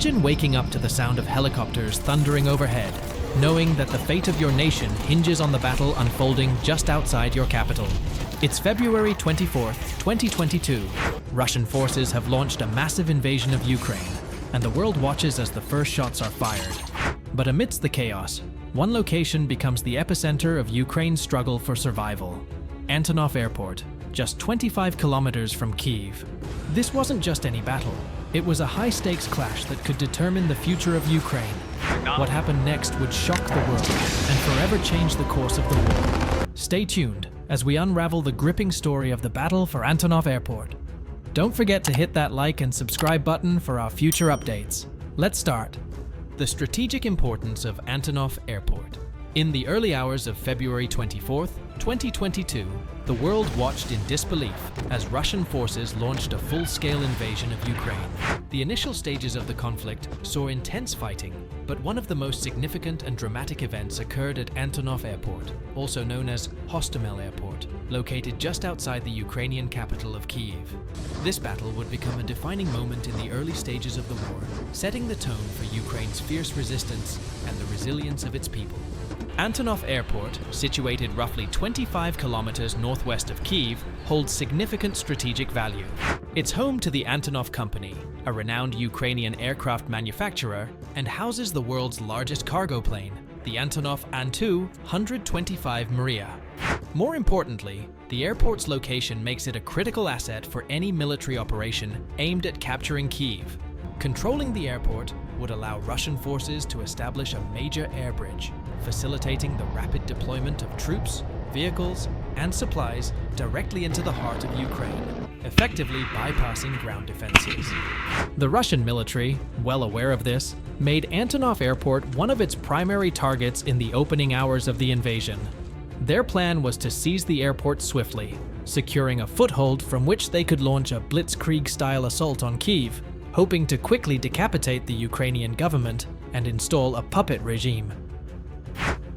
Imagine waking up to the sound of helicopters thundering overhead, knowing that the fate of your nation hinges on the battle unfolding just outside your capital. It's February 24th, 2022. Russian forces have launched a massive invasion of Ukraine, and the world watches as the first shots are fired. But amidst the chaos, one location becomes the epicenter of Ukraine's struggle for survival: Antonov Airport, just 25 kilometers from Kyiv. This wasn't just any battle. It was a high-stakes clash that could determine the future of Ukraine. What happened next would shock the world and forever change the course of the war. Stay tuned as we unravel the gripping story of the battle for Antonov Airport. Don't forget to hit that like and subscribe button for our future updates. Let's start. The strategic importance of Antonov Airport. In the early hours of February 24th, 2022, the world watched in disbelief as Russian forces launched a full-scale invasion of Ukraine. The initial stages of the conflict saw intense fighting, but one of the most significant and dramatic events occurred at Antonov Airport, also known as Hostomel Airport, located just outside the Ukrainian capital of Kyiv. This battle would become a defining moment in the early stages of the war, setting the tone for Ukraine's fierce resistance and the resilience of its people. Antonov Airport, situated roughly 25 kilometers northwest of Kyiv, holds significant strategic value. It's home to the Antonov Company, a renowned Ukrainian aircraft manufacturer, and houses the world's largest cargo plane, the Antonov An-225 Mriya. More importantly, the airport's location makes it a critical asset for any military operation aimed at capturing Kyiv. Controlling the airport would allow Russian forces to establish a major air bridge, facilitating the rapid deployment of troops, vehicles, and supplies directly into the heart of Ukraine, effectively bypassing ground defenses. The Russian military, well aware of this, made Antonov Airport one of its primary targets in the opening hours of the invasion. Their plan was to seize the airport swiftly, securing a foothold from which they could launch a blitzkrieg-style assault on Kyiv, hoping to quickly decapitate the Ukrainian government and install a puppet regime.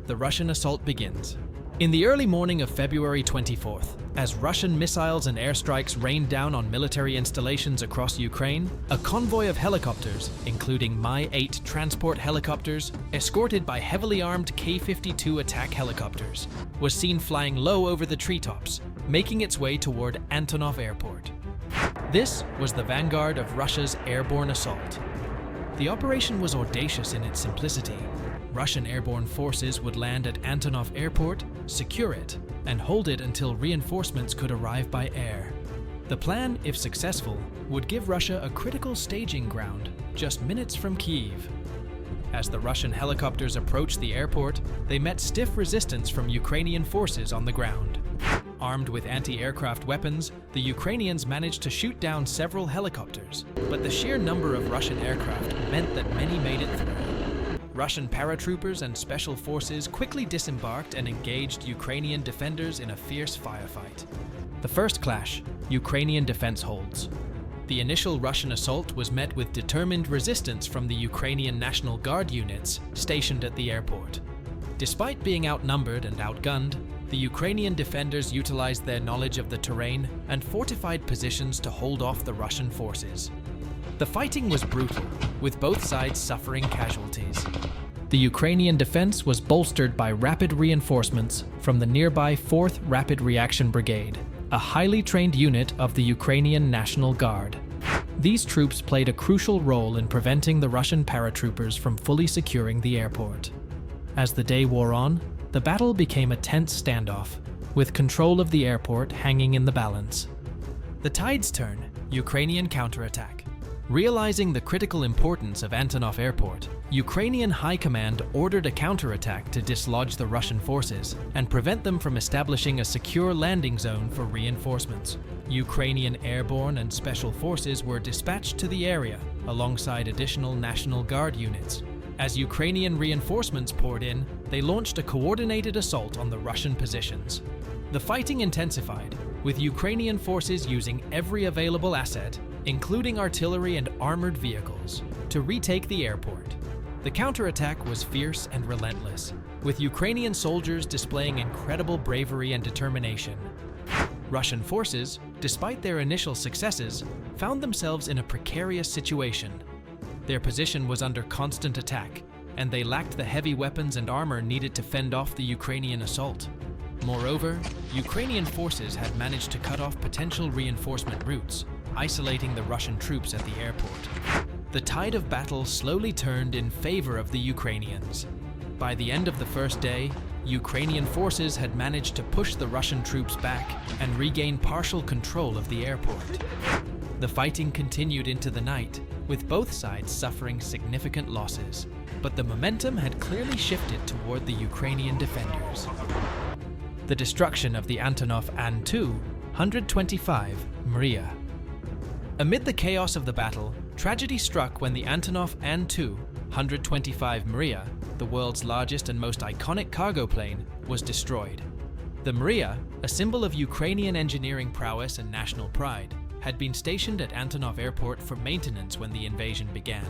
The Russian assault begins. In the early morning of February 24th, as Russian missiles and airstrikes rained down on military installations across Ukraine, a convoy of helicopters, including Mi-8 transport helicopters, escorted by heavily armed K-52 attack helicopters, was seen flying low over the treetops, making its way toward Antonov Airport. This was the vanguard of Russia's airborne assault. The operation was audacious in its simplicity. Russian airborne forces would land at Antonov Airport, secure it, and hold it until reinforcements could arrive by air. The plan, if successful, would give Russia a critical staging ground just minutes from Kyiv. As the Russian helicopters approached the airport, they met stiff resistance from Ukrainian forces on the ground. Armed with anti-aircraft weapons, the Ukrainians managed to shoot down several helicopters, but the sheer number of Russian aircraft meant that many made it through. Russian paratroopers and special forces quickly disembarked and engaged Ukrainian defenders in a fierce firefight. The first clash, Ukrainian defense holds. The initial Russian assault was met with determined resistance from the Ukrainian National Guard units stationed at the airport. Despite being outnumbered and outgunned, the Ukrainian defenders utilized their knowledge of the terrain and fortified positions to hold off the Russian forces. The fighting was brutal, with both sides suffering casualties. The Ukrainian defense was bolstered by rapid reinforcements from the nearby 4th Rapid Reaction Brigade, a highly trained unit of the Ukrainian National Guard. These troops played a crucial role in preventing the Russian paratroopers from fully securing the airport. As the day wore on, the battle became a tense standoff, with control of the airport hanging in the balance. The tides turn, Ukrainian counterattack. Realizing the critical importance of Antonov Airport, Ukrainian High Command ordered a counterattack to dislodge the Russian forces and prevent them from establishing a secure landing zone for reinforcements. Ukrainian airborne and special forces were dispatched to the area, alongside additional National Guard units. As Ukrainian reinforcements poured in, they launched a coordinated assault on the Russian positions. The fighting intensified, with Ukrainian forces using every available asset, including artillery and armored vehicles, to retake the airport. The counterattack was fierce and relentless, with Ukrainian soldiers displaying incredible bravery and determination. Russian forces, despite their initial successes, found themselves in a precarious situation. Their position was under constant attack, and they lacked the heavy weapons and armor needed to fend off the Ukrainian assault. Moreover, Ukrainian forces had managed to cut off potential reinforcement routes, isolating the Russian troops at the airport. The tide of battle slowly turned in favor of the Ukrainians. By the end of the first day, Ukrainian forces had managed to push the Russian troops back and regain partial control of the airport. The fighting continued into the night, with both sides suffering significant losses, but the momentum had clearly shifted toward the Ukrainian defenders. The destruction of the Antonov An-225 Mriya. Amid the chaos of the battle, tragedy struck when the Antonov An-225 Mriya, the world's largest and most iconic cargo plane, was destroyed. The Mriya, a symbol of Ukrainian engineering prowess and national pride, had been stationed at Antonov Airport for maintenance when the invasion began.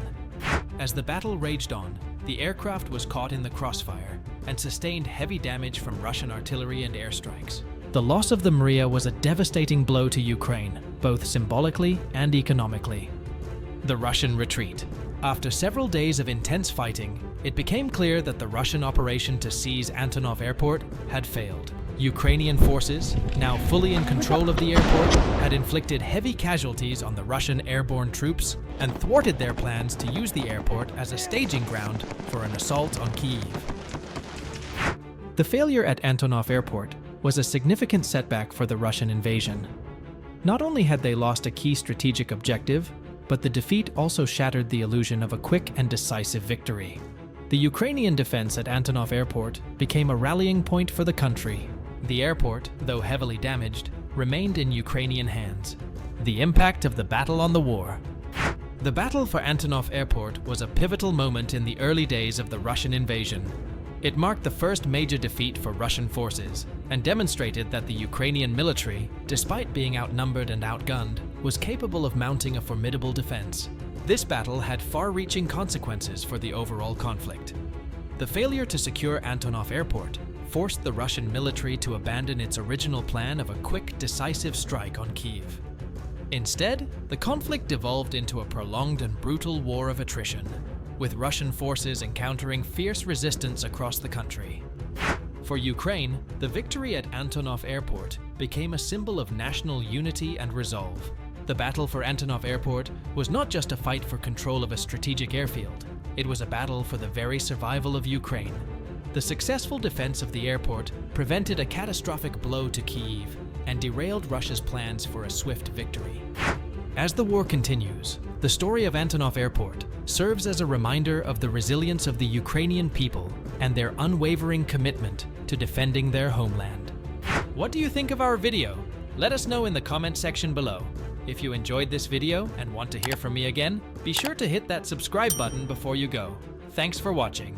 As the battle raged on, the aircraft was caught in the crossfire and sustained heavy damage from Russian artillery and airstrikes. The loss of the Mriya was a devastating blow to Ukraine, both symbolically and economically. The Russian retreat. After several days of intense fighting, it became clear that the Russian operation to seize Antonov Airport had failed. Ukrainian forces, now fully in control of the airport, had inflicted heavy casualties on the Russian airborne troops and thwarted their plans to use the airport as a staging ground for an assault on Kyiv. The failure at Antonov Airport was a significant setback for the Russian invasion. Not only had they lost a key strategic objective, but the defeat also shattered the illusion of a quick and decisive victory. The Ukrainian defense at Antonov Airport became a rallying point for the country. The airport, though heavily damaged, remained in Ukrainian hands. The impact of the battle on the war. The battle for Antonov Airport was a pivotal moment in the early days of the Russian invasion. It marked the first major defeat for Russian forces and demonstrated that the Ukrainian military, despite being outnumbered and outgunned, was capable of mounting a formidable defense. This battle had far-reaching consequences for the overall conflict. The failure to secure Antonov Airport forced the Russian military to abandon its original plan of a quick, decisive strike on Kyiv. Instead, the conflict devolved into a prolonged and brutal war of attrition, with Russian forces encountering fierce resistance across the country. For Ukraine, the victory at Antonov Airport became a symbol of national unity and resolve. The battle for Antonov Airport was not just a fight for control of a strategic airfield, it was a battle for the very survival of Ukraine. The successful defense of the airport prevented a catastrophic blow to Kyiv and derailed Russia's plans for a swift victory. As the war continues, the story of Antonov Airport serves as a reminder of the resilience of the Ukrainian people and their unwavering commitment to defending their homeland. What do you think of our video? Let us know in the comment section below. If you enjoyed this video and want to hear from me again, be sure to hit that subscribe button before you go. Thanks for watching.